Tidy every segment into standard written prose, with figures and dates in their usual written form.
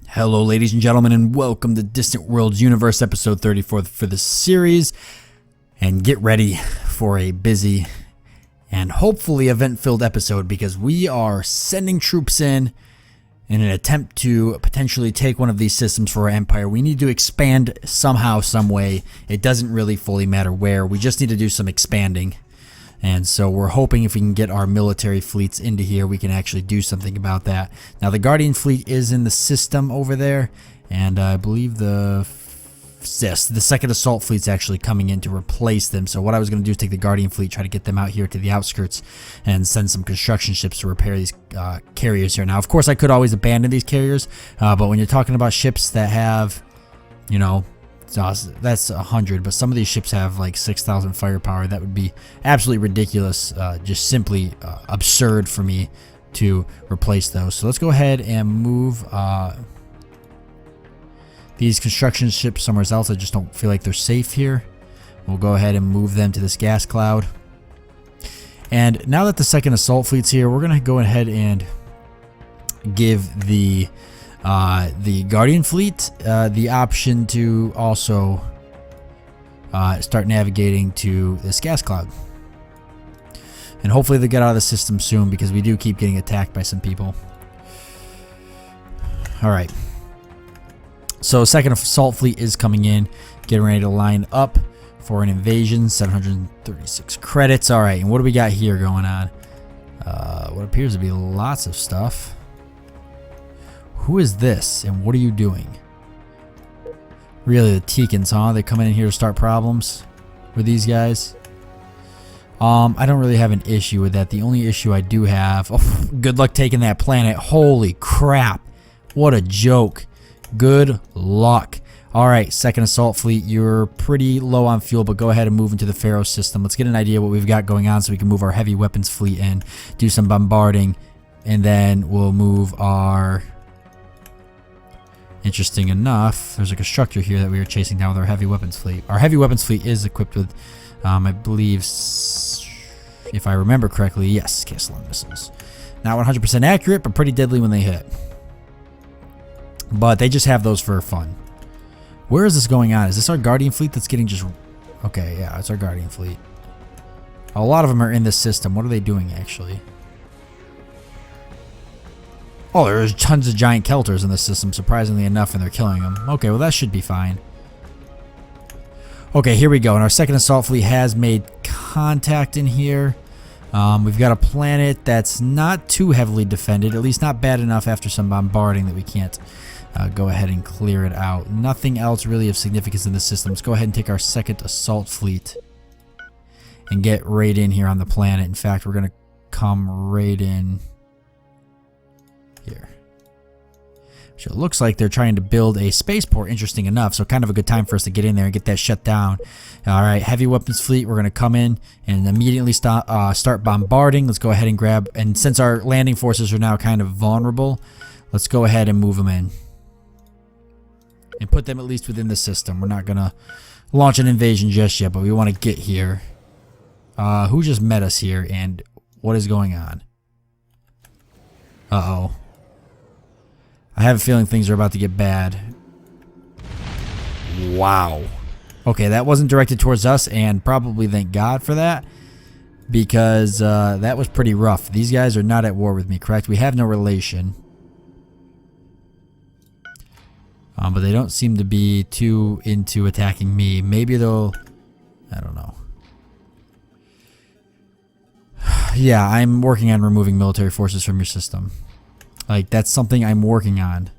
Hello, ladies and gentlemen, and welcome to Distant Worlds Universe, episode 34 for the series. And get ready for a busy and hopefully event-filled episode, because we are sending troops in an attempt to potentially take one of these systems for our empire. We need to expand somehow, some way. It doesn't really fully matter where. We just need to do some expanding. And so we're hoping if we can get our military fleets into here, we can actually do something about that. Now, the Guardian fleet is in the system over there, and I believe the second assault fleet's actually coming in to replace them. So what I was going to do is take the Guardian fleet, try to get them out here to the outskirts, and send some construction ships to repair these carriers here. Now, of course, I could always abandon these carriers, but when you're talking about ships that have, you know, that's 100, but some of these ships have like 6,000 firepower. That would be absolutely ridiculous, just simply absurd for me to replace those. So let's go ahead and move these construction ships somewhere else. I just don't feel like they're safe here. We'll go ahead and move them to this gas cloud. And now that the second assault fleet's here, we're going to go ahead and give the Guardian fleet the option to also start navigating to this gas cloud. And hopefully they get out of the system soon, because we do keep getting attacked by some people. Alright. So second assault fleet is coming in, getting ready to line up for an invasion. 736 credits. Alright, and what do we got here going on? What appears to be lots of stuff. Who is this, and what are you doing? Really, the Teekans, huh? They're coming in here to start problems with these guys. I don't really have an issue with that. The only issue I do have... Oh, good luck taking that planet. Holy crap. What a joke. Good luck. Alright, second assault fleet. You're pretty low on fuel, but go ahead and move into the Pharaoh system. Let's get an idea what we've got going on so we can move our heavy weapons fleet in, do some bombarding, and then we'll move our... Interesting enough, there's a constructor here that we were chasing down with our heavy weapons fleet. Our heavy weapons fleet is equipped with, I believe, if I remember correctly, yes, Kessler missiles. Not 100% accurate, but pretty deadly when they hit. But they just have those for fun. Where is this going on? Is this our Guardian fleet that's getting just... Okay, yeah, it's our Guardian fleet. A lot of them are in this system. What are they doing, actually? Oh, there's tons of giant Kelters in this system, surprisingly enough, and they're killing them. Okay, well, that should be fine. Okay, here we go. And our second assault fleet has made contact in here. We've got a planet that's not too heavily defended, at least not bad enough after some bombarding that we can't go ahead and clear it out. Nothing else really of significance in the system. Let's go ahead and take our second assault fleet and get right in here on the planet. In fact, we're going to come right in here. So it looks like they're trying to build a spaceport, interesting enough, so kind of a good time for us to get in there and get that shut down. Alright, heavy weapons fleet, we're going to come in and immediately start bombarding. Let's go ahead and grab, and since our landing forces are now kind of vulnerable, let's go ahead and move them in. And put them at least within the system. We're not going to launch an invasion just yet, but we want to get here. Who just met us here, and what is going on? Uh-oh. I have a feeling things are about to get bad. Wow. Okay, that wasn't directed towards us, and probably thank God for that, because that was pretty rough. These guys are not at war with me, correct? We have no relation. But they don't seem to be too into attacking me. Maybe they'll... I don't know. Yeah, I'm working on removing military forces from your system. Like, that's something I'm working on.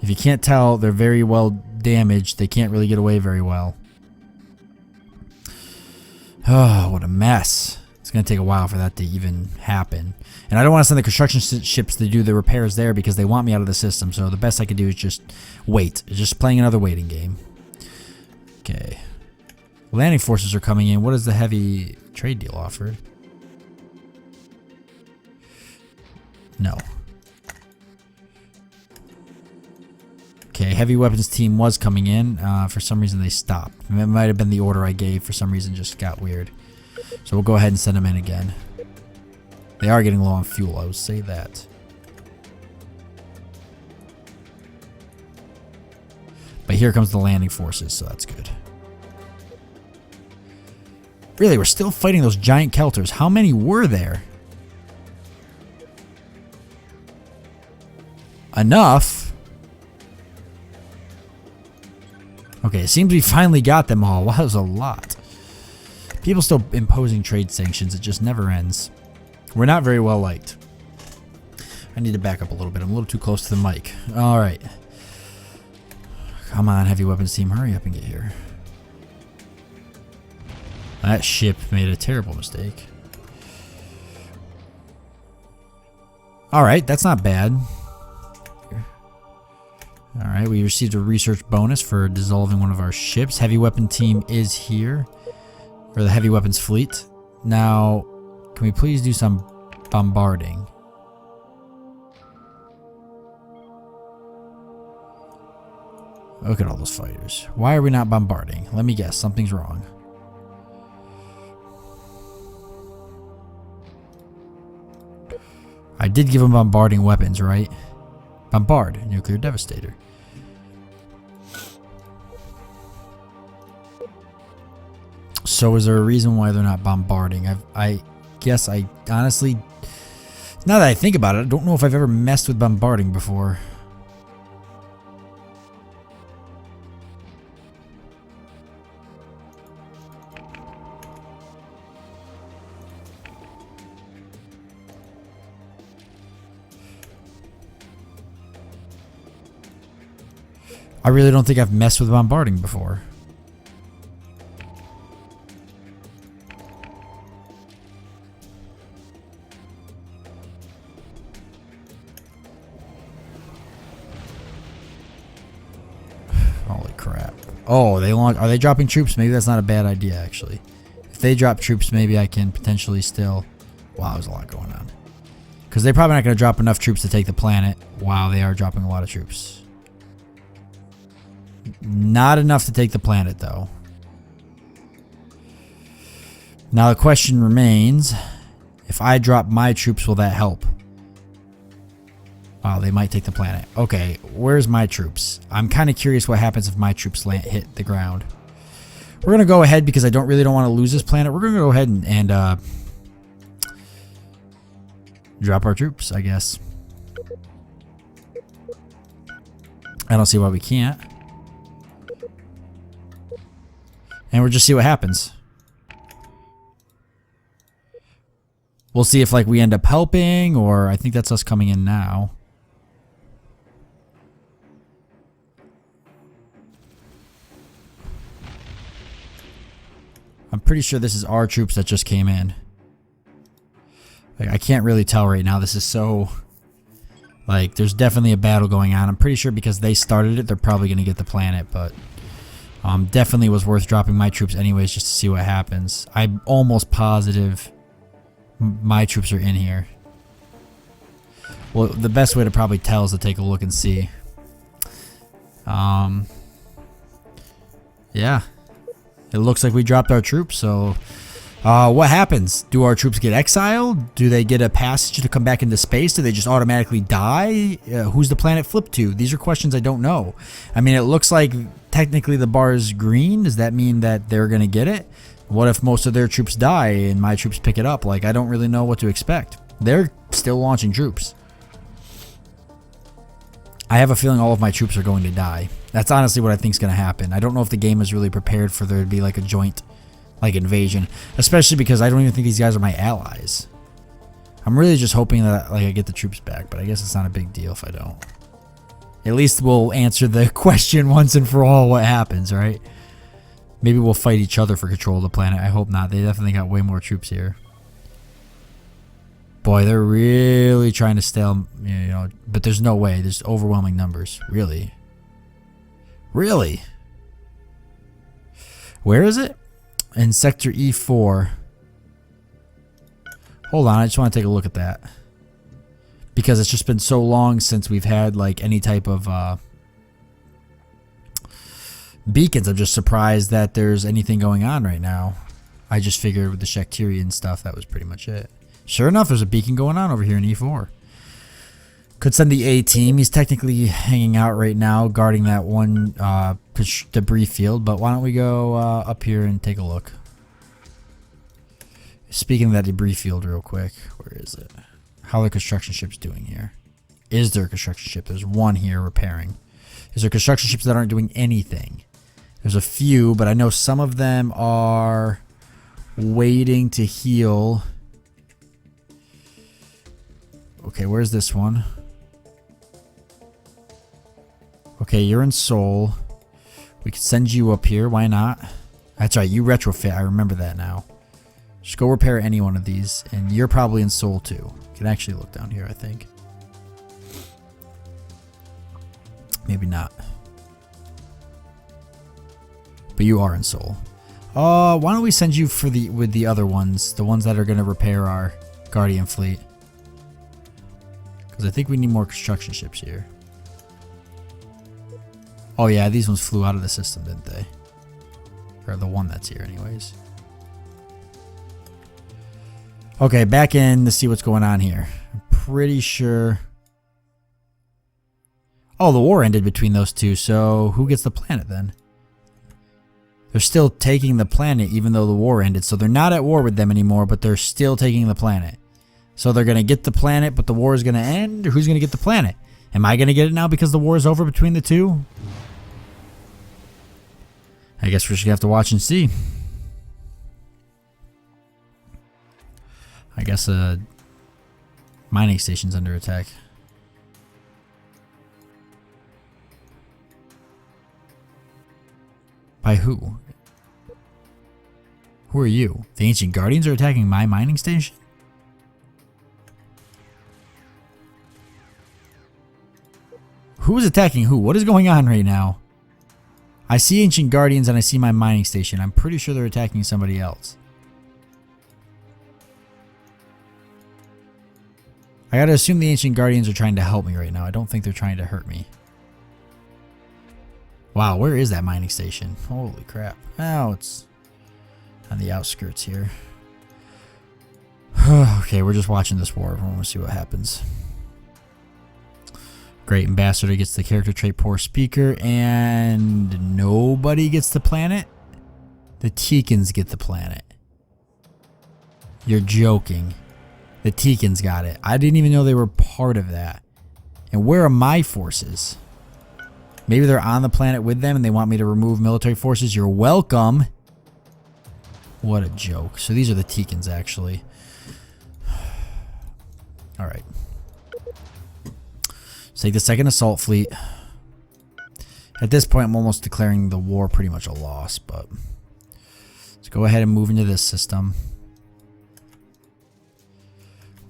If you can't tell, they're very well damaged. They can't really get away very well. Oh, what a mess. It's going to take a while for that to even happen. And I don't want to send the construction ships to do the repairs there because they want me out of the system. So the best I could do is just wait. Just playing another waiting game. Okay. Landing forces are coming in. What is the heavy trade deal offered? No. Okay, heavy weapons team was coming in. For some reason they stopped. It might have been the order I gave. For some reason just got weird. So we'll go ahead and send them in again. They are getting low on fuel, I would say that. But here comes the landing forces, so that's good. Really, we're still fighting those giant Kelters. How many were there? Enough. Okay, it seems we finally got them all. Wow, that was a lot. People still imposing trade sanctions. It just never ends. We're not very well liked. I need to back up a little bit. I'm a little too close to the mic. Alright. Come on, heavy weapons team. Hurry up and get here. That ship made a terrible mistake. Alright, that's not bad. Alright, we received a research bonus for dissolving one of our ships. Heavy weapon team is here. Or the heavy weapons fleet. Now, can we please do some bombarding? Look at all those fighters. Why are we not bombarding? Let me guess, something's wrong. I did give them bombarding weapons, right? Bombard, nuclear devastator. So is there a reason why they're not bombarding? I guess I honestly, now that I think about it, I don't know if I've ever messed with bombarding before. I really don't think I've messed with bombarding before. Holy crap. Oh, are they dropping troops? Maybe that's not a bad idea, actually. If they drop troops, maybe I can potentially still... Wow, there's a lot going on. Because they're probably not going to drop enough troops to take the planet. Wow, they are dropping a lot of troops. Not enough to take the planet, though. Now the question remains, if I drop my troops, will that help? Wow, they might take the planet. Okay, where's my troops? I'm kind of curious what happens if my troops hit the ground. We're going to go ahead because I really don't want to lose this planet. We're going to go ahead and drop our troops, I guess. I don't see why we can't. And we'll just see what happens. We'll see if we end up helping, or I think that's us coming in now. I'm pretty sure this is our troops that just came in. I can't really tell right now. This is so... there's definitely a battle going on. I'm pretty sure because they started it, they're probably going to get the planet, but... definitely was worth dropping my troops anyways just to see what happens. I'm almost positive my troops are in here. Well, the best way to probably tell is to take a look and see. Yeah. It looks like we dropped our troops, so... what happens? Do our troops get exiled? Do they get a passage to come back into space? Do they just automatically die? Who's the planet flipped to? These are questions I don't know. I mean, it looks like technically the bar is green. Does that mean that they're going to get it? What if most of their troops die and my troops pick it up? I don't really know what to expect. They're still launching troops. I have a feeling all of my troops are going to die. That's honestly what I think is going to happen. I don't know if the game is really prepared for there to be a joint... invasion, especially because I don't even think these guys are my allies. I'm really just hoping that I get the troops back, but I guess it's not a big deal if I don't. At least we'll answer the question once and for all what happens, right? Maybe we'll fight each other for control of the planet. I hope not. They definitely got way more troops here. Boy, they're really trying to stale, but there's no way. There's overwhelming numbers. Really? Really? Where is it? In Sector E4. Hold on, I just want to take a look at that. Because it's just been so long since we've had any type of beacons. I'm just surprised that there's anything going on right now. I just figured with the Shakhtirian stuff, that was pretty much it. Sure enough, there's a beacon going on over here in E4. Could send the A team. He's technically hanging out right now, guarding that one debris field. But why don't we go up here and take a look? Speaking of that debris field real quick. Where is it? How are the construction ships doing here? Is there a construction ship? There's one here repairing. Is there construction ships that aren't doing anything? There's a few, but I know some of them are waiting to heal. Okay, where's this one? Okay, you're in Seoul. We could send you up here. Why not? That's right, you retrofit. I remember that now. Just go repair any one of these. And you're probably in Seoul too. You can actually look down here, I think. Maybe not. But you are in Seoul. Why don't we send you for with the other ones, the ones that are going to repair our Guardian fleet? Because I think we need more construction ships here. Oh yeah, these ones flew out of the system, didn't they? Or the one that's here anyways. Okay, back in to see what's going on here. I'm pretty sure... Oh, the war ended between those two, so who gets the planet then? They're still taking the planet even though the war ended. So they're not at war with them anymore, but they're still taking the planet. So they're going to get the planet, but the war is going to end? Or who's going to get the planet? Am I going to get it now because the war is over between the two? I guess we're just going to have to watch and see. I guess a mining station's under attack. By who? Who are you? The Ancient Guardians are attacking my mining station? Who is attacking who? What is going on right now? I see Ancient Guardians and I see my mining station. I'm pretty sure they're attacking somebody else. I gotta assume the Ancient Guardians are trying to help me right now. I don't think they're trying to hurt me. Wow, where is that mining station? Holy crap. Oh, it's on the outskirts here. Okay, we're just watching this war. We're gonna see what happens. Great Ambassador gets the character trait Poor Speaker, and nobody gets the planet? The Teekans get the planet. You're joking. The Teekans got it. I didn't even know they were part of that. And where are my forces? Maybe they're on the planet with them and they want me to remove military forces. You're welcome. What a joke. So these are the Teekans, actually. Alright. Let's take the second assault fleet. At this point, I'm almost declaring the war pretty much a loss, but let's go ahead and move into this system.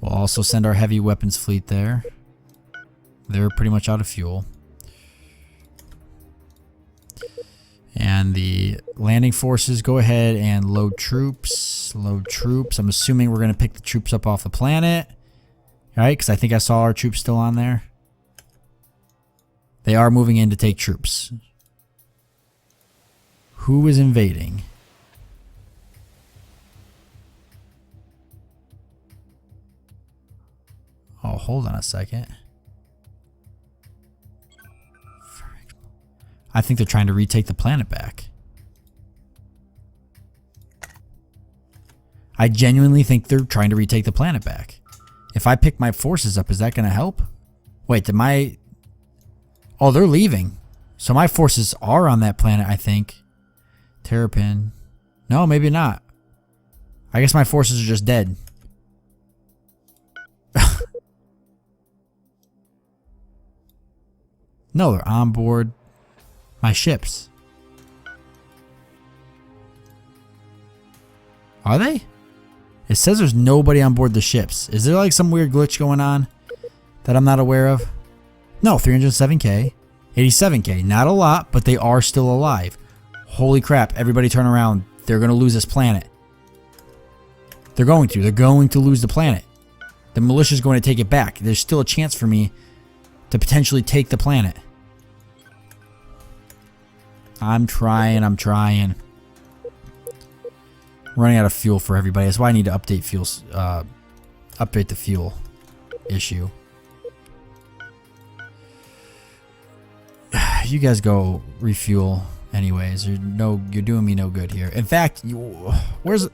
We'll also send our heavy weapons fleet there. They're pretty much out of fuel. And the landing forces, go ahead and load troops. Load troops. I'm assuming we're going to pick the troops up off the planet. Alright, because I think I saw our troops still on there. They are moving in to take troops. Who is invading? Oh, hold on a second. I think they're trying to retake the planet back. I genuinely think they're trying to retake the planet back. If I pick my forces up, is that going to help? Wait, did my... Oh, they're leaving. So my forces are on that planet, I think. Terrapin. No, maybe not. I guess my forces are just dead. No, they're on board my ships. Are they? It says there's nobody on board the ships. Is there like some weird glitch going on that I'm not aware of? No, 307k, 87k. Not a lot, but they are still alive. Holy crap, everybody turn around. They're going to lose this planet. They're going to. They're going to lose the planet. The militia's going to take it back. There's still a chance for me to potentially take the planet. I'm trying. Running out of fuel for everybody. That's why I need to update fuels. Update the fuel issue. You guys go refuel anyways. You're doing me no good here. In fact, where's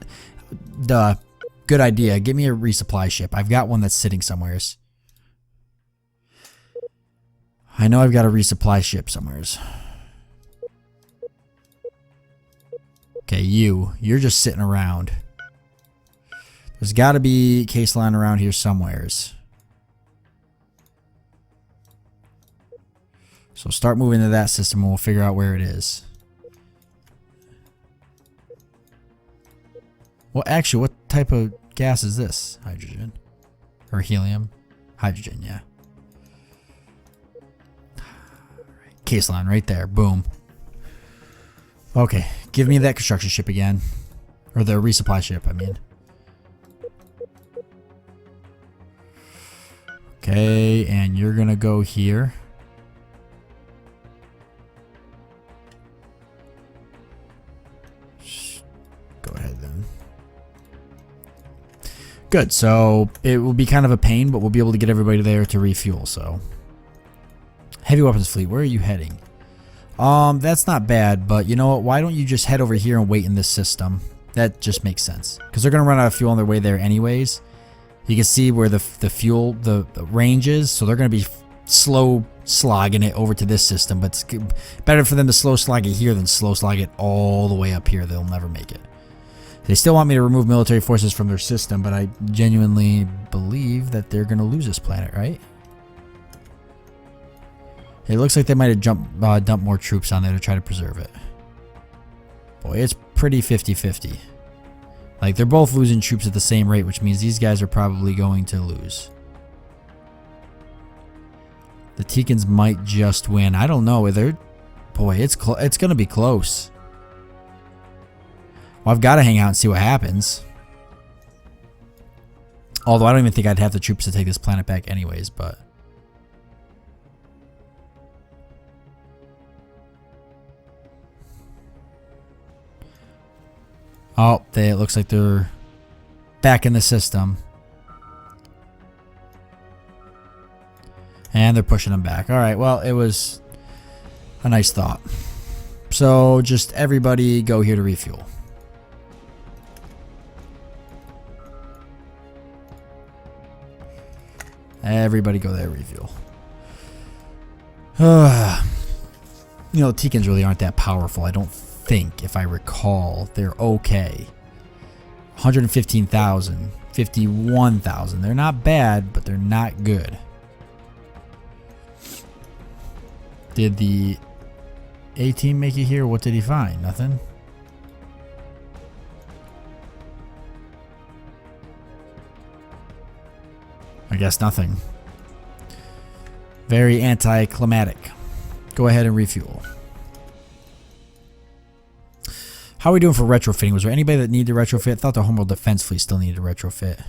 the good idea? Give me a resupply ship. I've got one that's sitting somewheres. I know I've got a resupply ship somewheres. Okay, you're just sitting around. There's got to be case line around here somewheres. So start moving to that system and we'll figure out where it is. Well, actually, what type of gas is this? Hydrogen. Or helium? Hydrogen, yeah. Case line right there. Boom. Okay, give me that construction ship again. Or the resupply ship, I mean. Okay, and you're gonna go here. Go ahead then. Good, so it will be kind of a pain, but we'll be able to get everybody there to refuel, so. Heavy weapons fleet, where are you heading? That's not bad, but you know what? Why don't you just head over here and wait in this system? That just makes sense. Because they're going to run out of fuel on their way there anyways. You can see where the fuel, the range is, so they're going to be slow slogging it over to this system, but it's better for them to slow slog it here than slow slog it all the way up here. They'll never make it. They still want me to remove military forces from their system, but I genuinely believe that they're going to lose this planet, right? It looks like they might have dumped more troops on there to try to preserve it. Boy, it's pretty 50-50. Like, they're both losing troops at the same rate, which means these guys are probably going to lose. The Teekans might just win. I don't know. Boy, it's going to be close. Well, I've got to hang out and see what happens. Although I don't even think I'd have the troops to take this planet back anyways, but... Oh, it looks like they're back in the system. And they're pushing them back. Alright, well, it was a nice thought. So, just everybody go here to refuel. Everybody go there to refuel. You know, the Teekans really aren't that powerful, I don't think, if I recall. They're okay. 115,000, 51,000. They're not bad, but they're not good. Did the A team make it here? What did he find? Nothing? I guess nothing. Very anticlimactic. Go ahead and refuel. How are we doing for retrofitting? Was there anybody that needed to retrofit? I thought the Homeworld Defense Fleet still needed to retrofit.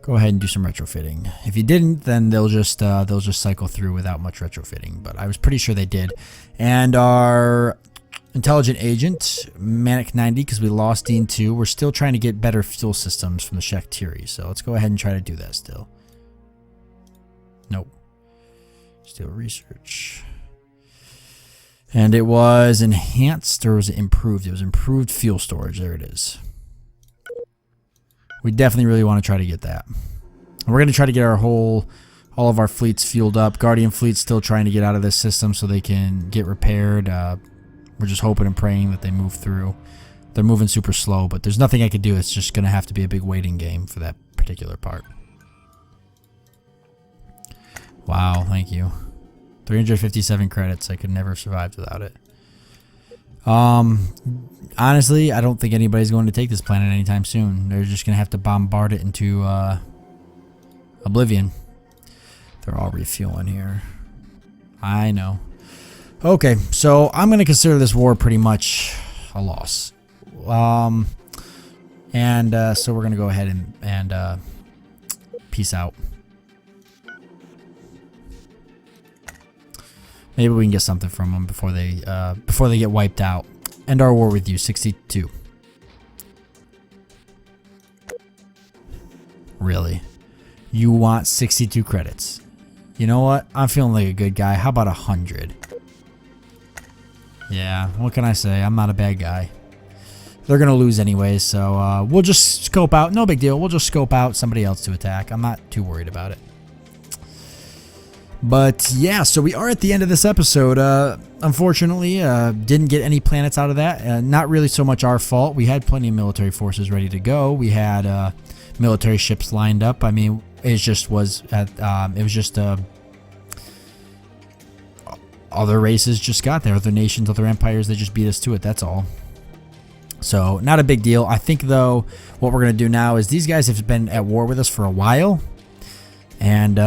Go ahead and do some retrofitting. If you didn't, then they'll just cycle through without much retrofitting. But I was pretty sure they did. And our intelligent agent, Manic 90, because we lost Dean 2. We're still trying to get better fuel systems from the Shaktiri. So let's go ahead and try to do that still. Nope. Still research. And it was enhanced, or was it improved? It was improved fuel storage. There it is. We definitely really want to try to get that. And we're going to try to get all of our fleets fueled up. Guardian fleet's still trying to get out of this system so they can get repaired. We're just hoping and praying that they move through. They're moving super slow, but there's nothing I could do. It's just going to have to be a big waiting game for that particular part. Wow, thank you. 357 credits. I could never have survived without it. Honestly, I don't think anybody's going to take this planet anytime soon. They're just going to have to bombard it into oblivion. They're all refueling here. I know. Okay, so I'm going to consider this war pretty much a loss. So we're going to go ahead and peace out. Maybe we can get something from them before they get wiped out. End our war with you, 62. Really? You want 62 credits? You know what? I'm feeling like a good guy. How about 100? Yeah, what can I say? I'm not a bad guy. They're going to lose anyway, so we'll just scope out. No big deal. We'll just scope out somebody else to attack. I'm not too worried about it. But yeah, so we are at the end of this episode. Unfortunately, didn't get any planets out of that. Not really so much our fault. We had plenty of military forces ready to go. We had military ships lined up. I mean, it just was other races just got there. Other nations, other empires, they just beat us to it. That's all. So not a big deal. I think though, what we're gonna do now is these guys have been at war with us for a while. And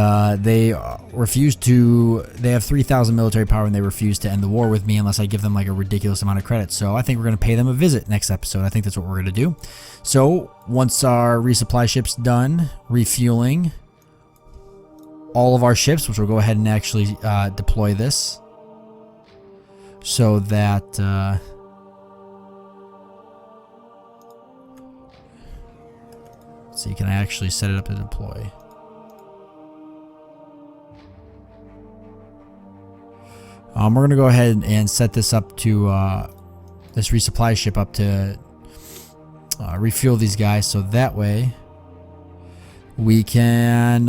they refuse to. They have 3,000 military power, and they refuse to end the war with me unless I give them like a ridiculous amount of credit. So I think we're going to pay them a visit next episode. I think that's what we're going to do. So once our resupply ship's done refueling all of our ships, which we'll go ahead and actually deploy this, so that let's see, can I actually set it up to deploy? We're going to go ahead and set this up to, this resupply ship up to refuel these guys, so that way we can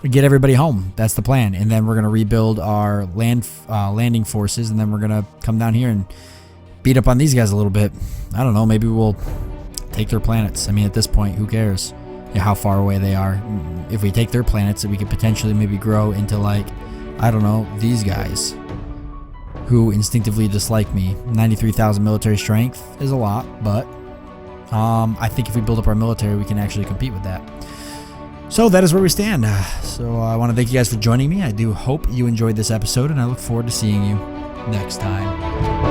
get everybody home. That's the plan. And then we're going to rebuild our landing forces, and then we're going to come down here and beat up on these guys a little bit. I don't know, maybe we'll take their planets. I mean, at this point, who cares how far away they are? If we take their planets, we could potentially maybe grow into, like, I don't know, these guys who instinctively dislike me. 93,000 military strength is a lot, but I think if we build up our military, we can actually compete with that. So that is where we stand. So I want to thank you guys for joining me. I do hope you enjoyed this episode, and I look forward to seeing you next time.